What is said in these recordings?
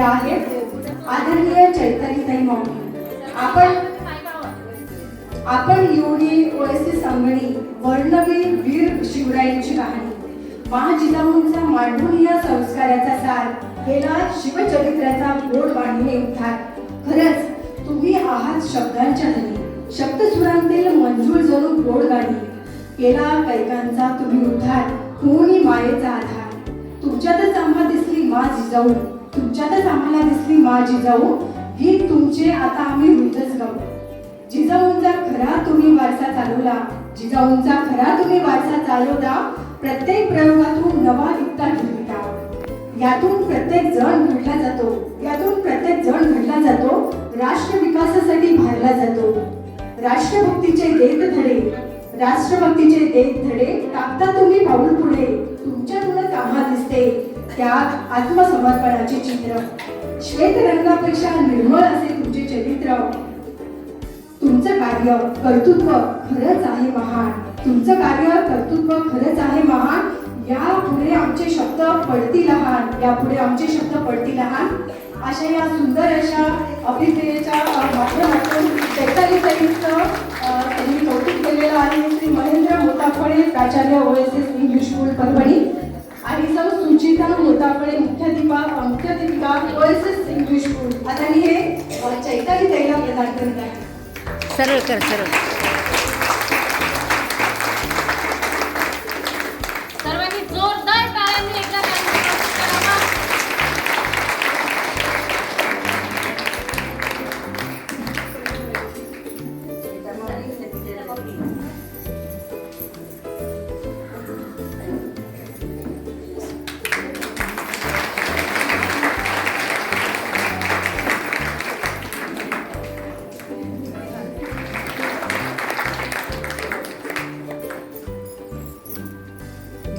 आहेत आदरणीय चैतालीताई मावळे. आपण एवढी ओएससी संगणी वर्णवी वीर शिवरायांची कहाणी महाजिजाऊंचा मांडून या संस्काराचा सार गेला शिवचरित्राचा गोड बांधणे उद्धार. खरंच तुम्ही आहात शब्दांच्या धनी शब्दसुरांतील मंजूळ जणू गोड गाणी. केला कैकांचा तुम्ही उद्धार होऊन मायेचा आधार. तुमच्यातच आम्हाला दिसली मा जिजाऊ, तुमच्यातच आम्हाला दिसली मा जिजाऊ. गीत तुमचे आता आम्ही रोजच गाऊ. जिजाऊंचा खरा तुम्ही वारसा चालवला, जिजाऊंचा खरा तुम्ही वारसा चालवला. प्रत्येक प्रयोगातून नवा युक्ता घडविता. यातून प्रत्येक जण घडला जातो, यातून प्रत्येक जण घडला जातो. राष्ट्र विकासासाठी भारला जातो. राष्ट्रभक्तीचे देत धडे, राष्ट्रभक्तीचे देत धडे टाकता तुम्ही पाऊल पुढे. तुमच्यातूनच आम्हाला दिसते त्यात आत्मसमर्पणाचे चित्र. श्वेत रंगापेक्षा निर्मळ असे तुमचे चरित्र. तुमचं कार्य कर्तृत्व खरंच आहे महान, तुमचं कार्य कर्तृत्व खरंच आहे महान. यापुढे आमचे शब्द पडतील लहान, यापुढे आमचे शब्द पडतील लहान. अशा या सुंदर अशा अभिप्रेयाच्या माध्यमातून चैतालीताईंचं त्यांनी कौतुक केलेलं आहे. श्री महेंद्र मोताफळे, प्राचार्य ओएसएस इंग्लिश स्कूल परभणी, आणि सौ सुचिता मोताफळे, मुख्याध्यापिका ओएसएस इंग्लिश स्कूल. आता मी हे चैतालीताईला प्रदान करत आहे. सरळ कर, सरळ. सर्वांनी जोरदार टाळ्यांनी एकदा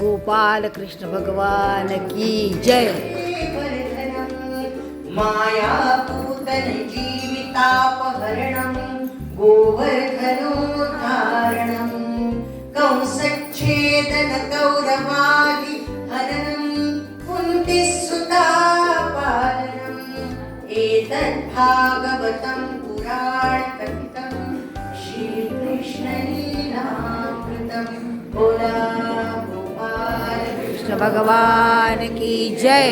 गोपाल कृष्ण भगवान की जय. माया पूतन जीवितापहरणं गोवर्धनोद्धारणं कंसच्छेदन कौरवादि हननं कुन्तिसुतापालनम् एतद्भागवतं पुराणकथितं श्रीकृष्णलीलामृतं. बोला कृष्ण भगवान की जय.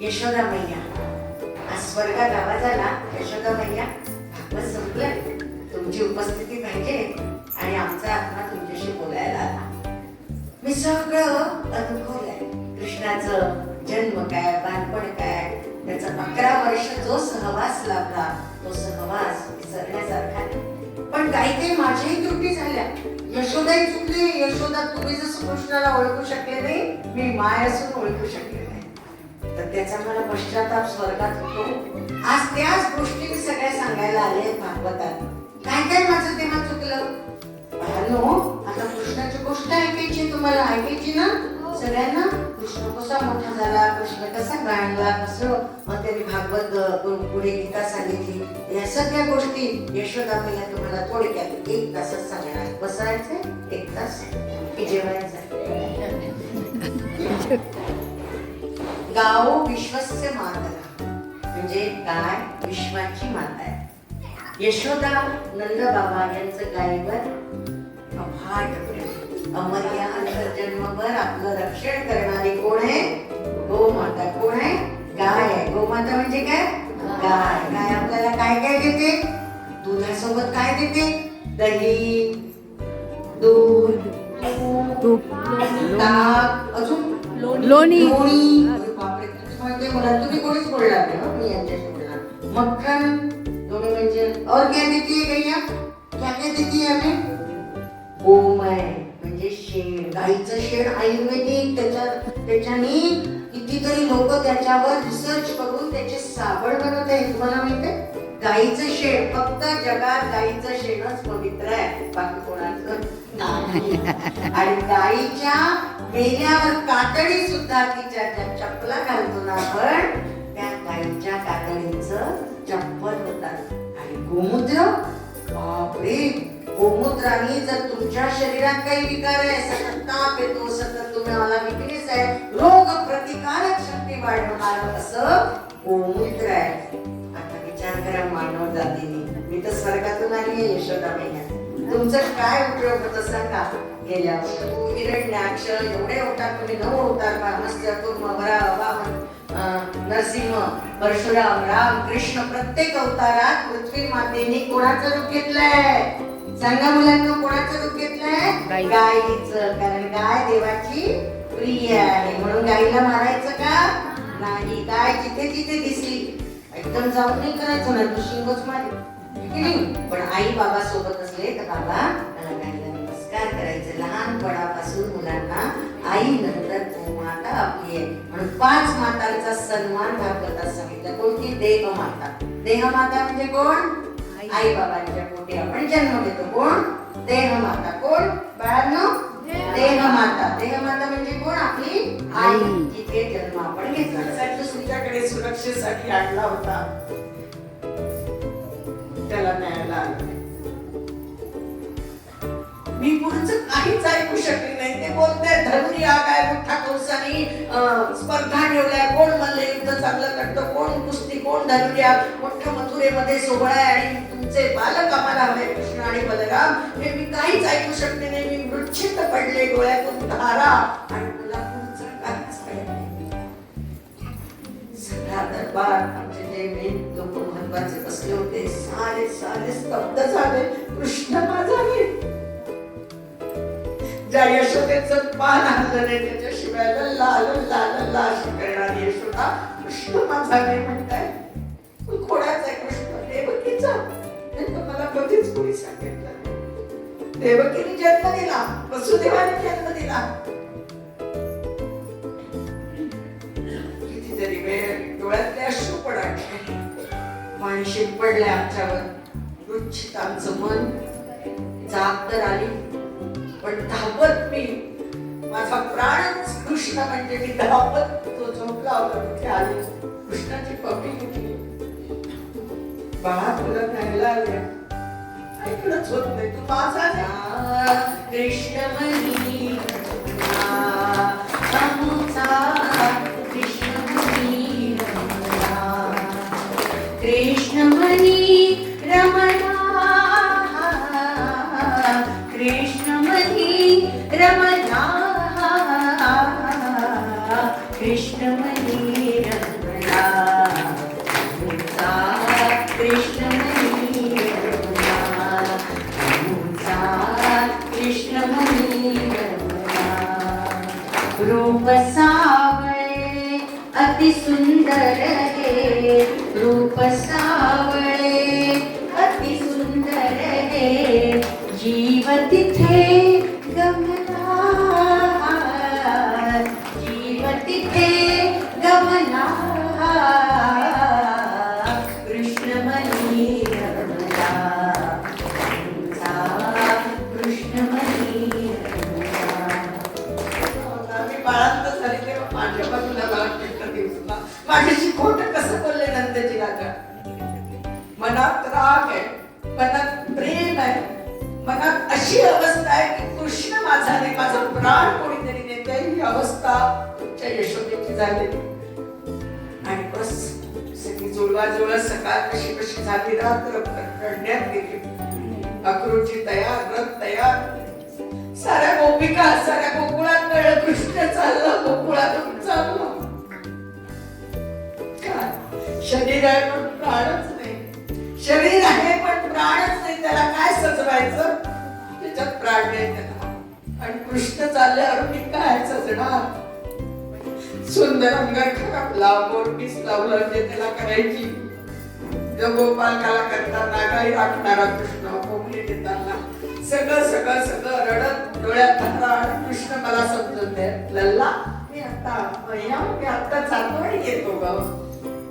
यशोदा मैया आज स्वर्गात आवाज आला. यशोदा मैया भागवत संपलं, तुमची उपस्थिती पाहिजे आणि आमचा आत्मा तुमच्याशी बोलायला आला. मी सगळं अनुभवलंय. कृष्णाचं जन्म काय, बालपण काय, त्याचा 11 वर्ष जो सहवास लाभला तो सहवास विसरण्यासारखा नाही. पण काही माझ्याही त्रुटी झाल्या. यशोदाही चुकली. यशोदा तुम्ही जसं कृष्णाला ओळखू शकले नाही, मी माय असून ओळखू शकले नाही, तर त्याचा मला पश्चाताप स्वर्गात होतो. आज त्याच गोष्टी मी सगळ्या सांगायला आले भागवतात. काय काय माझं तेव्हा चुकलं. हॅलो, आता कृष्णाची गोष्ट ऐकायची, तुम्हाला ऐकायची ना सगळ्यांना. कृष्ण कसा मोठा झाला, कृष्ण कसा गाणला, कसं मग त्यांनी भागवत पुढे गीता सांगितली. या सगळ्या गोष्टी यशोदा मैया तुम्हाला थोडक्यात 1 तासात सांगणार. बसायचं 1 तास की जेवायचं. गाव विश्वस्य माता, म्हणजे गाय विश्वाची माता आहे. यशोदा नंद बाबा यांचं गायीवर अफाट प्रेम. अमर्याद जन्मभर आपलं रक्षण करणारी कोण आहे? गोमाता. कोण आहे? गाय आहे. गोमाता म्हणजे काय? गाय. गाय आपल्याला काय काय देते? दुधासोबत काय देते? दही, दूध, तूप, ताक, अजून लोणी. बापरे, मला तुम्ही कोणीच बोलणार नाही. मी यांच्याशी बोलणार. मक्खन, दोन्ही म्हणजे. और क्या देती है गैया? क्या क्या देती है हमें? गोमय म्हणजे शेण. गाईचं शेण आयुर्वेदिक. त्याच्याने कितीतरी लोक त्याच्यावर रिसर्च करून त्याचे साबण बनवत आहेत. तुम्हाला माहिती आहे? गाईचं शेण, फक्त जगात गाईचं शेणच पवित्र आहे, बाकी कोणाचं नाही. आणि गाईच्या मेल्यावर कातडी सुद्धा, तिच्या ज्या चप्पला घालतो ना आपण, त्या गाईच्या कातडीचं चप्पल होतात. आणि गोमूत्र, बापरे, गोमूत्राने जर तुमच्या शरीरात काही विकार आहे, सतत ताप येतो, सतत तुम्हाला विकनेस आहे, रोग प्रतिकारक शक्ती वाढवणार असं गोमूत्र आहे. आता विचार करा मानव जातीने, मी तर स्वर्गातून आली आहे यशोदा मैया, तुमचं काय उपयोग होतं सांगा? गेल्यावर हिरण्याक्ष एवढे अवतार तुम्ही 9 अवतार मत्स्य कूर्म वरा वामन नरसिंह परशुराम राम कृष्ण, प्रत्येक अवतारात पृथ्वी मातेने कोणाचं रूप घेतलंय? सांगा मुलांना, कोणाचं रूप घेतलंय? गायीचं. कारण गाय देवाची प्रिय आहे, म्हणून गायीला मारायचं का नाही. गाय जिथे जिथे दिसली एकदम जाऊन नाही करायचं ना, तू शिंगच मारे, पण आई बाबा सोबत असले तर बाबा मला गायीला नमस्कार करायचं. लहानपणापासून मुलांना आई नंतर गोमाता आपली आहे म्हणून 5 मातांचा सन्मान भागवतात सांगितलं. कोणती? देहमाता. देहमाता म्हणजे कोण? आई बाबांच्या पोटी आपण जन्म घेतो. कोण? देहमाता. कोण बाळांनो? देहमाता. देहमाता म्हणजे कोण? आपली आई, जिथे जन्म आपण घेतला. तुमच्याकडे सुरक्षेसाठी आणला होता, त्याला न्यायला आलं. मी पुढचं काहीच ऐकू शकले नाही. ते बोलताय धनुर्या काय मोठा कंसानी स्पर्धा ठेवल्या, कोण मल्ल युद्ध चांगलं करतं, कोण कुस्ती, कोण धनुर्या. मोठ्या मथुरेमध्ये सोहळा आहे आणि तुमचे बालक आम्हाला हवे कृष्ण आणि बलराम. हे मी काहीच ऐकू शकले नाही. मी मृच्छित पडले, डोळ्यातून धारा, आणि तुला पुढचं काहीच कळलं नाही. सगळा दरबार, आमचे जे मेन लोक महत्वाचे बसले होते, सारे सारे स्तब्ध झाले. कृष्ण माझा नाही. ज्या यशोदेचं पान हल्लं नाही त्याच्याशिवाय लल्ला लल्ला लल्ला अशी करणारी यशोदा कृष्ण माझा नाही म्हणताय. कोणाचा आहे कृष्ण? देवकीचा. मला कधीच कोणी सांगितलं. देवकीने जन्म दिला, वसुदेवाने जन्म दिला. कितीतरी वेळ डोळ्यातले अश्रू पडायचे, माणशी पडले आमच्यावर. रुच्छितांचं मन जाग तर आली, पण धावत मी, माझा प्राणच कृष्ण म्हणजे मी धावत तो झोपला होता तिथे आली. कृष्णाची पपी उठली. बाळा तुला न्यायला आल्या, ऐकलंच होत नाही. तू माझा कृष्णमणी कृष्णमणी कृष्णमणी रमणा कृष्णमणी रमणा कृष्णमणी रमणा कृष्णमणी रमणा कृष्णमणी रमणा. रूप सावळे अति सुंदर हे, रूप सावळे अति सुंदर हे, जीव तिथे गमला, जीव तिथे गमला, कृष्णमणी रमला, कृष्णमणी रमला. मी बाळांत झाली तेव्हा माझ्या बाजूला मला कृष्ण दिवसला माझ्याशी खोटं कसं बोलले नंदजी राजा. मनात राग आहे, मनात प्रेम आहे, मनात अशी अवस्था आहे की कृष्ण माझा नाही, माझा प्राण कोणीतरी नेते. ही अवस्था तुमच्या यशोदेची झाली. आणि बस सगळी जुळवाजुळव सकाळ कशी कशी झाली, रात्र रडण्यात गेली. अक्रूरची तयार, रथ तयार, साऱ्या गोपिका, साऱ्या गोकुळात कळलं कृष्ण चाललं, गोकुळातून चाललं. काय शरीर आहे पण प्राणच नाही, शरीर आहे पण प्राणच नाही. त्याला काय सजवायचं? त्याच्यात प्राण नाही त्याला. आणि कृष्ण चालल्यावर मी काय सजणार? सुंदर अंगठा मोरपीस लावलं जे त्याला करायची. गोपालकाला करताना काही राखणारा कृष्ण, कोंबडी देताना सगळं सगळं सगळं रडत डोळ्यात धारा. कृष्ण मला समजून दे लल्ला, मी आता चालतो आणि येतो ग.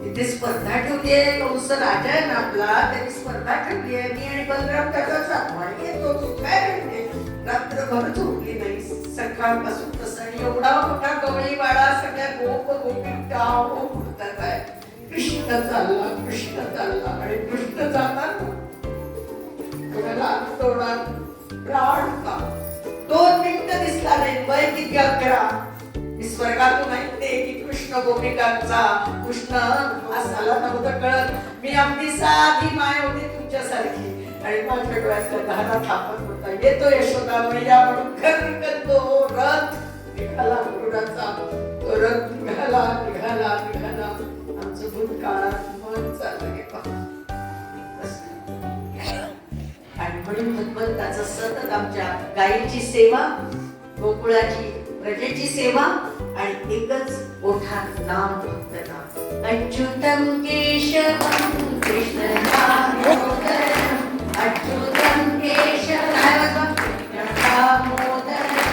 इथे स्पर्धा ठेवली आहे, कंस राजा आहे ना आपला, त्यांनी स्पर्धा ठेवली आहे. मी आणि बलराम त्याचा जातो आणि येतो. तू काय म्हणते? रात्रभर झोपली नाही सकाळपासून तसं. आणि एवढा मोठा गवळीवाडा, सगळ्या गोप गोपी गाव उडतात आहे. कृष्ण चालला, कृष्ण चालला. आणि कृष्ण जातात कोणाला तोडात प्राण का 2 मिनिटं दिसला नाही. वय किती 11. मी स्वर्गातून ऐकते की कृष्ण गोपिकांचा कृष्ण असाला नव्हतं कळत. मी अगदी साधी माय होती तुमच्यासारखी आणि माझ्या डोळ्यातल्या धारा थापत होता. येतो यशोदा मैया म्हणून खरकन तो रथ निघाला घोडाचा. तो रथ निघाला निघाला निघाला. आमचं भूतकाळात मन चाललं गे पहा. आणि म्हणून भगवंताचं सतत आमच्या गायीची सेवा, गोकुळाची प्रजेची सेवा आणि एकच ओठात नाम फक्त नाम. अच्युतम केशवम कृष्ण दामोदरम अच्युतम केशवम दामोदरम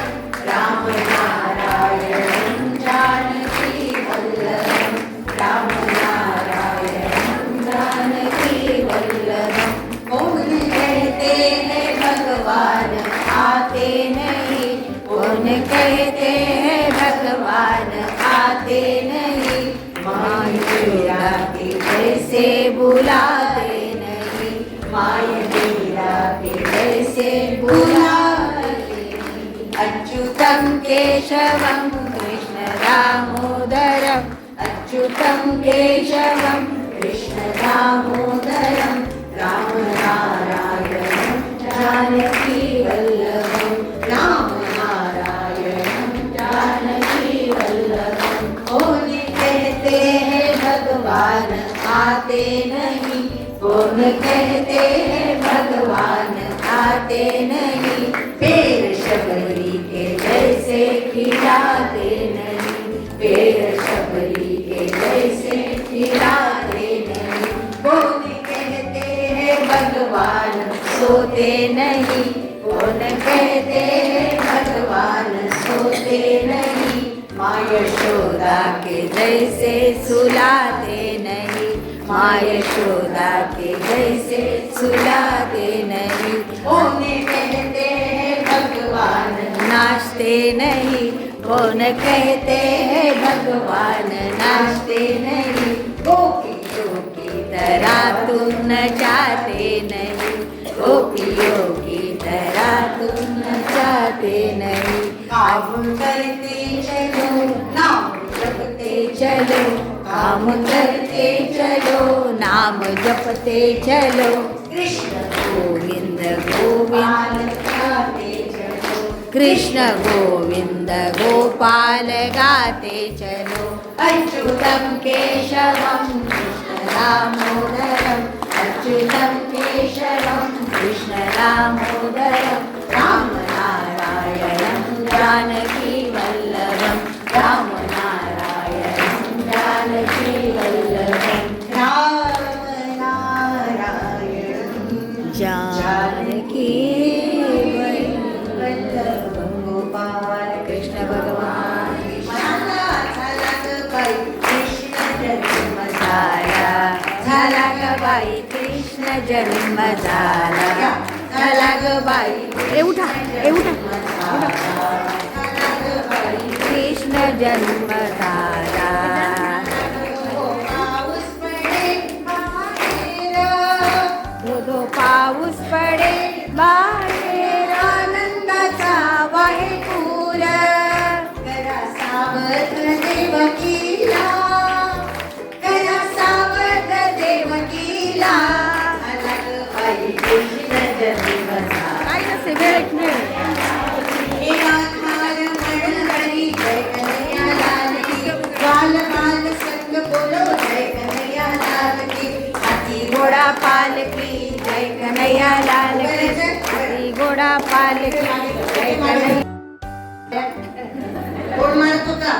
राम नारायण जानकी वल्लभम राम नारायण जानकी वल्लभम. कौन कहते हैं भगवान आते नहीं, कौन कहते हैं भगवान आते नहीं, माय मेरा के जैसे बुलाते नहीं, माय मेरा के जैसे बुलाते नहीं. अच्युतम केशवम कृष्ण दामोदरम अच्युतम केशवम कृष्ण दामोदरम राम नारायण जानकी वल्लभम राम नारायण जानकी वल्लभम. कौन कहते हैं भगवान आते नहीं, कौन कहते हैं भगवान आते नहीं, पेड़ शबरी के जैसे खिलाते नहीं, पेड़ शबरी के जैसे खिलाते नहीं. कौन भगवान सोते नहीं, कौन कहते हैं भगवान सोते नहीं, माँ यशोदा के जैसे सुलाते नहीं, माँ यशोदा के जैसे सुलाते नहीं. कौन कहते हैं भगवान नाचते नहीं, कौन कहते हैं भगवान नाचते नहीं, गोपियों की तरह तुम नचाते नहीं, गोपियों की तरह तुम नचाते नहीं. काम करते चलो नाम जपते चलो, काम करते चलो नाम जपते चलो, कृष्ण गोविंद गोविंद गाते चलो, कृष्ण गोविंद गोपाल गाते चलो. अच्युतम केशवम कृष्ण दामोदरम अच्युतम केशवम कृष्ण दामोदरम राम नारायण जानकी वल्लभम राम नारायण जानकी वल्लभम राम नारायण जानकी वल्लभम. गोपाल कृष्ण भगवान झाला ग बाई कृष्ण जन्म झाला, झाला ग बाई उठा कृष्ण जन्म झाला. धो पाऊस पडे बाहेर आनंदाचा वाहे पूर, करा सावध देवकीला, करा सावध देवकीला. कृष्ण जन्म काय नसे वेळ बाल बाल संग बोलो जय कन्हैया लाल की. हाथी घोडा पालकी जय कन्हैया लाल की, हाथी घोडा पालकी जय कन्हैया. कोण मारत होता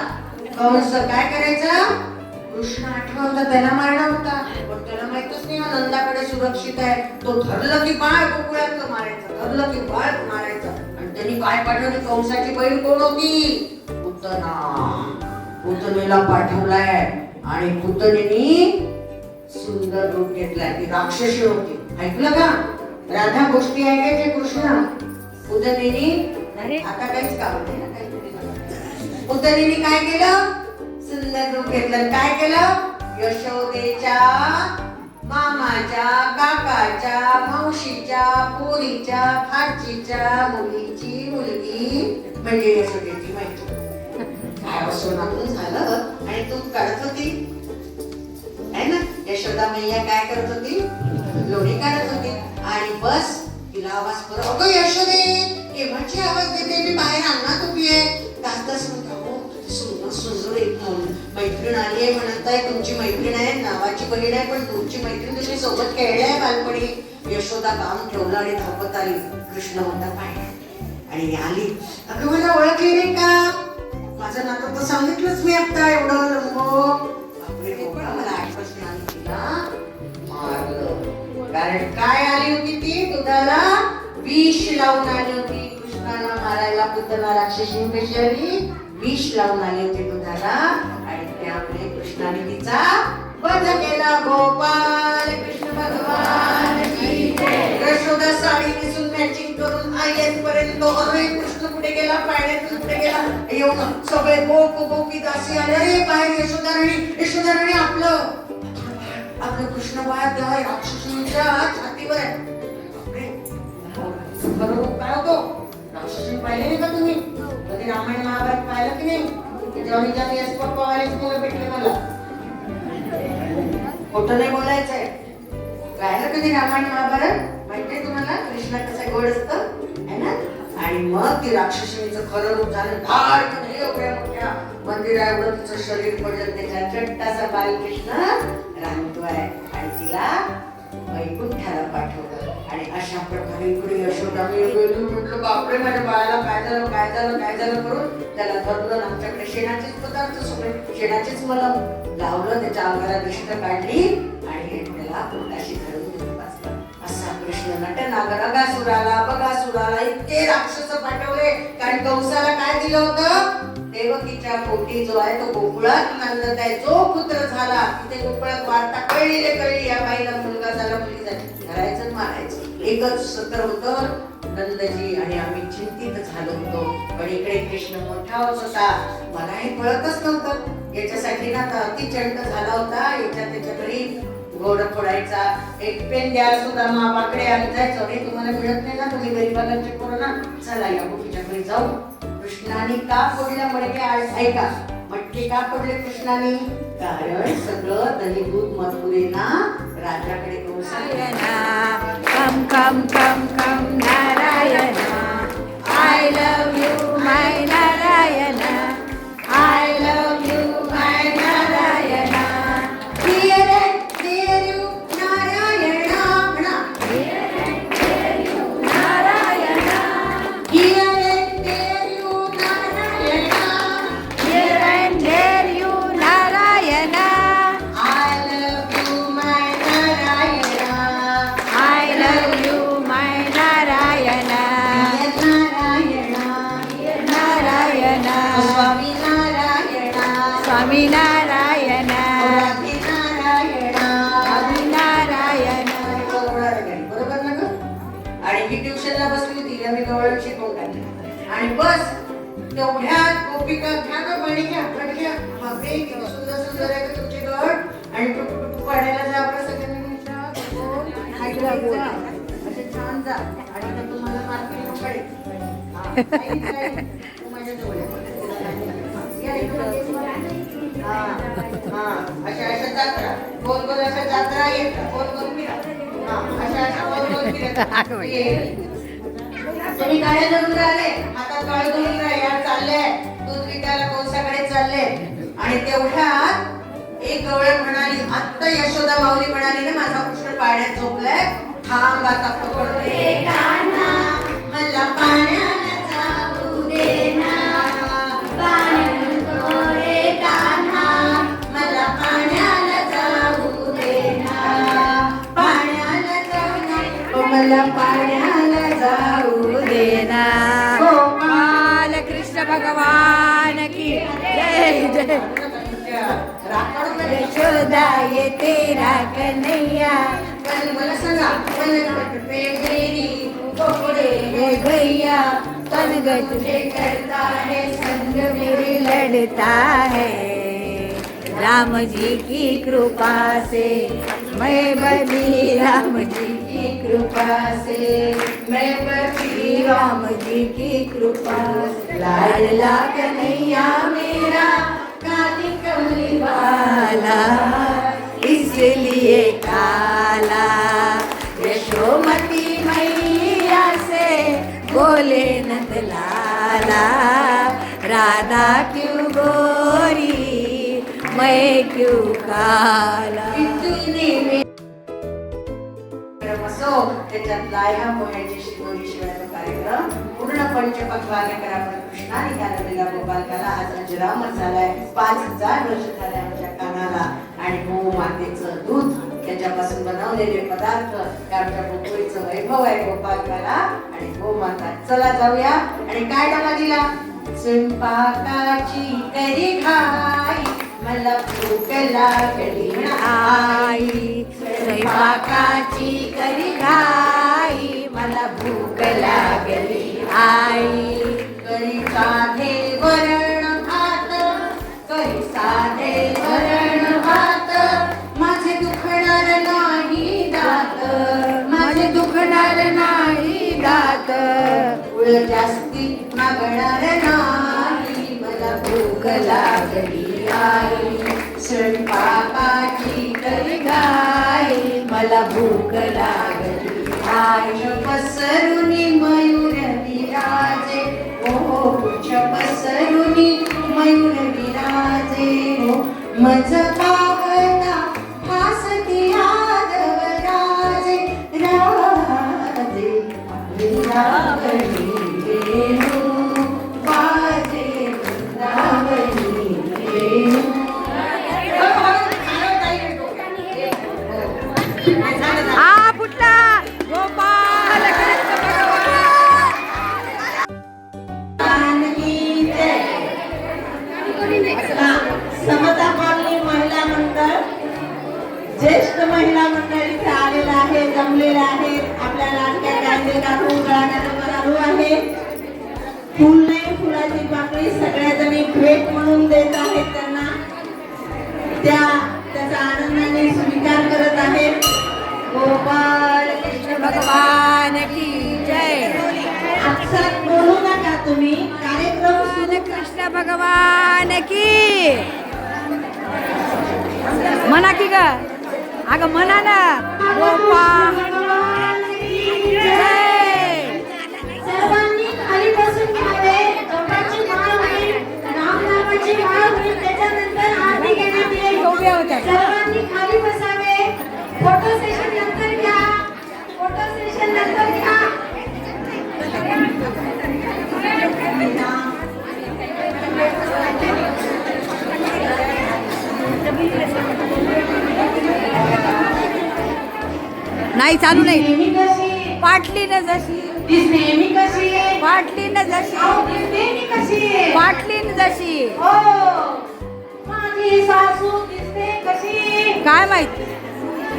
कंस? काय करायचं? कृष्ण आठवता त्याला मारला होता, पण त्याला माहितच नाही नंदाकडे सुरक्षित आहे. तो धरलं की बाळ गोकुळातलं मारायचं, धरलं की बाळ मारायचं. आणि त्यांनी काय पाठवली? कंसाची बहीण कोण होती? पुतना. पुतनेला पाठवलाय आणि पुतनेनी सुंदर रूप घेतलाय. ती राक्षसी होती. ऐकलं का? राधा गोष्टी ऐकायचे कृष्ण. पुतनेनी आता काहीच काम नाही ना, काहीतरी पुतनेनी काय केलं? सुंदर रूप घेतलं. काय केलं? यशोदेच्या मामाच्या काकाच्या मावशीच्या पोरीच्या खाचीच्या मुलीची मुलगी म्हणजे यशोदेची माहिती. आश्रमातून झालं आणि तू काढत होती है ना. यशोदा मैया काय करत होती, लोणी काढत होती. आणि बस तिला आवाज परत, अगं यशोदे केव्हाची आवाज देते, मी बाहेर अंगणात उभी आहे. तास म्हणतो, सुंदर सुंदर एक मैत्रीण आली आहे म्हणत आहे, तुमची मैत्रीण आहे, नावाची बहीण आहे, पण तुमची मैत्रीण तुम्ही सोबत खेळले आहे बालपणी. यशोदा काम ठेवलं आणि धावत आली. कृष्ण होता पाहिजे आणि आली. अगं मला ओळखली नाही का, माझं नातं तर सांगितलंच मी आता एवढं आपले मला आठवत नाही. तिला मारलं, कारण काय आली होती ती, दुधाला विष लावून आली होती. कृष्णाला मारायला पुतना राक्षसी कशी आली, विष लावून आली होती दुधाला. आणि त्यामुळे कृष्णाने तिचा वध केला. गोपाल कृष्ण भगवान की जय. यशोदा साडी नेसून मॅचिंग करून आईपर्यंत, अरे कृष्ण कुठे गेला, पाण्यातून कुठे गेला, येऊन सगळे गोप गोपी दासी आले. अरे बाहेर यशोदा आपलं कृष्ण बाळ त्या राक्षसीच्या छातीवर आहे. काय होतो, राक्षसी पाहिले नाही का तुम्ही, कधी रामायण महाभारत पाहिलं की नाही. जेव्हा यश पप्पावालेच मुलं भेटले मला, खोटं नाही बोलायचंय. पाहिलं कधी रामायण महाभारत, माहितीये तुम्हाला कृष्ण कसं गोड असतं है ना. आणि मग ती राक्षसीचं खरं रूप झालं. धाड एवढ्या मोठ्या मंदिरावर तिचं शरीर पडलं, त्याच्या चट्टाचा बालकृष्ण रांगतोय आणि तिला वैकुंठाला पाठवलं. आणि अशा प्रकारे इकडे यशोदा मी म्हटलं, बापरे माझ्या बाळाला काय झालं करून त्याला धरलं. आमच्याकडे शेणाचेच पदार्थ, सगळे शेणाचेच मला लावलं, त्याच्या अंगाला दिष्ट काढली आणि त्याला पोटाशी धरून घेऊन बसलं. असा कृष्ण नटन बगासुराला इतके राक्षस पाठवले. कारण कंसाला काय दिलं होतं, देवकीच्या पोटी जो आहे तो गोकुळात नांदत आहे, जो पुत्र झाला तिथे गोकुळात वार्ता कळली, या बाईला मुलगा झाला, मुलगी झाली, घरायचं मारायचं. एकच सत्र होतं नंदजी आणि आम्ही चिंतित झालो होतो. पण इकडे कृष्ण मोठा होत होता, मला हे कळतच नव्हतं. याच्यासाठी ना अति चंड झाला होता. त्याच्या घरी घोड फोडायचा, एक पेन द्यायला सुद्धा मापाकडे आम्ही जायचो. हे तुम्हाला मिळत नाही ना, तुम्ही गरीबालांचे करू ना, चला या गोपीच्या घरी जाऊ. कृष्णाने का फोडल्या मडके, ऐका मटके का फोडले कृष्णाने, कारण सगळं दही दूध मथुरेना राजाकडे come come come come Narayana, I love you my Narayana, I love you my Narayana. Dear you, Narayana, Dear and dear you Narayana, dear and dear you, Narayana, dear and dear you Narayana, I love you, my Narayana, I love you my Narayana, dear Narayana, dear Narayana, Swami Narayana, Swami Narayana, Radhe Narayana, Adi Narayana. बरोबर ना ग. आणि ही ट्युशनला बसली होती, आम्ही गवळण शिकवून काढली. आणि बस तेवढ्यात गोपिका घ्या ना पाणी घ्या, पाणी घ्या. बापरे किती सुंदर सुंदर आहे तुमचे गड. आणि टुकटुक पाण्याला जा आपल्या सगळ्यांनी असे छान जा. आणि नंतर तुम्हाला मार्केट पडेल. माझ्या जवळ अशा जात्रा गोल गोल अशा जात्रा येत गोल गोल फिरा. अशा गोल गोल फिरत तुम्ही काय धरून राहिले, हातात काळ धरून राहिले, चालले दूध विकायला कंसाकडे चालले. आणि तेवढ्यात एक गवळण म्हणाली, आत्ता यशोदा माऊली म्हणाली ना, माझा कृष्ण पाण्यात झोपलाय, थांब आता पकडते कान्हा, मला पाण्याला जाऊ दे ना, मला पाण्याला जाऊ दे ना, पाण्याला जाऊ, मला पाण्याला जाऊ देना. गोपाल कृष्ण भगवान की जय जय. यशोदा ये तेरा कन्हैया, मला सांगा हे भैया तनगट में करता है, संग मेरे लड़ता है. राम जी की कृपा से मैं बनी, राम जी की कृपा से मैं बनी, राम जी की कृपा से लाडला कन्हैया मेरा काली कमली वाला इसलिए काला। यशोमती मैया से बोले नंदलाला राधा क्यों गोरी मैं क्यों काला। असो त्याच्यातला ह्या पोह्याची शिकवणी शिवायचा कार्यक्रम पूर्ण पंचपक्वाने करा कृष्णा निघालेला गोपालकाला आज अजरामर झालाय. 5000 वर्ष झाले आमच्या कानाला. आणि गो मातेचं दूध त्याच्यापासून बनवलेले पदार्थ हे आमच्या गोकुळीचं वैभव आहे गोपालकाला आणि गोमाता. चला जाऊया. आणि काय डबा दिला? स्वयंपाकाची करी घाई मला भूक लागली आई स्वयंपाकाची करी घाई मला भूक लागली आई. करी साधे वरण भात करी साधे वरण भात माझे दुखणार नाही दात माझे दुखणार नाही दात गुळ जास्ती मागणार नाही मला भूक लागली आई. स्वयंपाकाची करी घाई मला भूक लागली आई. पसरुनी मयूर विराजे हो पुछ पसरुनी मयूर विराजे हो मज पावता हासती यादव राजे राजे रावणी वेणू वाजे रावणी वेणू. आ फुटला गोपाल कृष्ण समता कॉलनी महिला मंडळ ज्येष्ठ महिला मंडळ इथे आलेला आहे, जमलेला आहे. आपल्या लाडक्या गांधी काढून गळाला चालू आहे. फुल नाही फुलाची पाकळी सगळ्याजणी भेट म्हणून देत आहेत त्यांना. त्याचा आनंदाने स्वीकार करत आहेत. गोपाल कृष्ण भगवान की जय. अक्षरात बोलू नका तुम्ही. कार्यक्रम भगवान कृष्ण भगवान की म्हणा की ग अगं म्हणा ना. गोपाल जय. सर्वांनी खाली बसून घ्यावे. डोक्याची माळ होईल, रामनामाची माळ होईल, त्याच्यानंतर आरती घेण्यात येईल. उभ्या होत्या. सर्वांनी खाली बसावे. फोटो सेशन नंतर घ्या. फोटो सेशन नंतर घ्या. नाही चालू नाही. नेहमी कशी पाटली न जशी तीच नेहमी कशी पाटली न जशी अहो, तीच नेहमी कशी पाटली न जशी हो माझी सासू दिसते कशी काय माहित.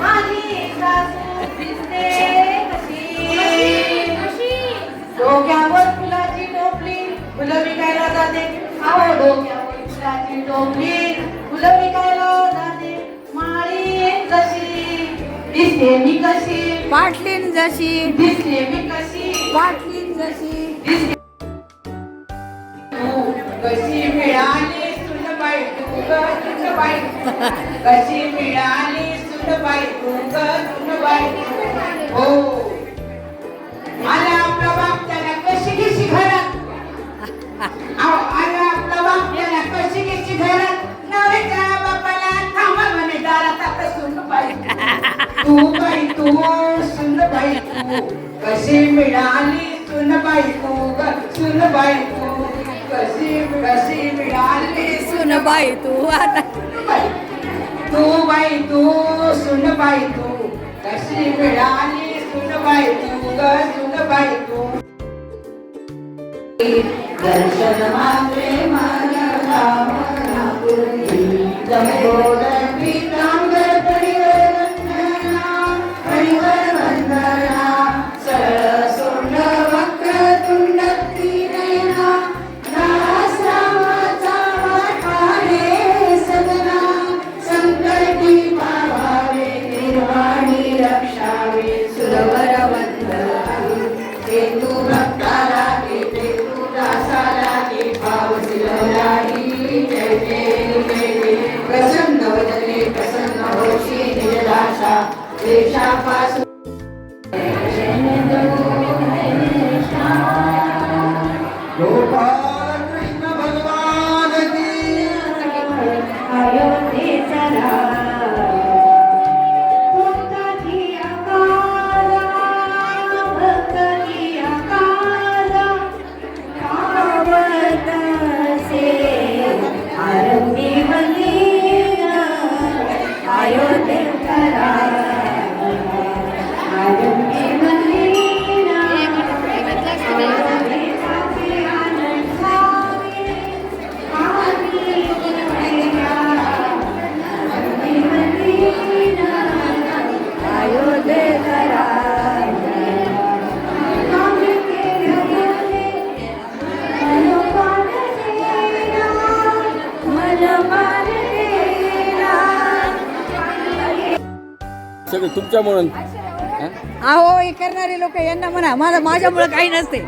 माझी सासू दिसते कशी डोक्यावर फुलाची टोपली फुलं विकायला जाते. अहो डोक्यावर फुलाची टोपली फुलं विकायला जाते. माळी जशी दिसते मी कशी पाटली न जशी दिसते मी कशी पाटली न जशी तू कशी मिळाली सुनबाई तू ग सुनबाई कशी मिळाली सुनबाई तू ग सुनबाई. हो आला आपला बाप त्याला कशी घेशी घरात. आला आपला बाप त्याला कशी घेशी घरात. नवऱ्याच्या बापाला थांबा म्हणे दारात आता सुनबाई. तू बाई तू सुनबाई तू कशी मिळाली सुनबाई तू ग सुनबाई तू कशी कशी मिळाली सुनबाई तू आता तू बाई तू सुनबाई तू कशी मिळाली सुनबाई तू ग सुनबाई तू. दर्शन मागे मला जमोदर पीतांबर परिवर वंदना परिवर वंदना सरळ सोंड वक्र तुंड नयना नासावाचा वाटाणे सदना संकटी पावावे निर्वाणी रक्षावे सुरवर वंदना. हे तू भक्ताला हे तू दासाला शेषापासून गोपाल कृष्ण भगवान की अयोध्येचा भक्त की आकारा पावतसे आरंभी मंदिर अयोध्येचा आरंभी मंदिर अयोध्येचा आनंद सावे आरंभी मंदिर अयोध्येचा सगळं तुमच्यामुळं अहो हे करणारे लोक यांना म्हणा माझ्यामुळं काही नसते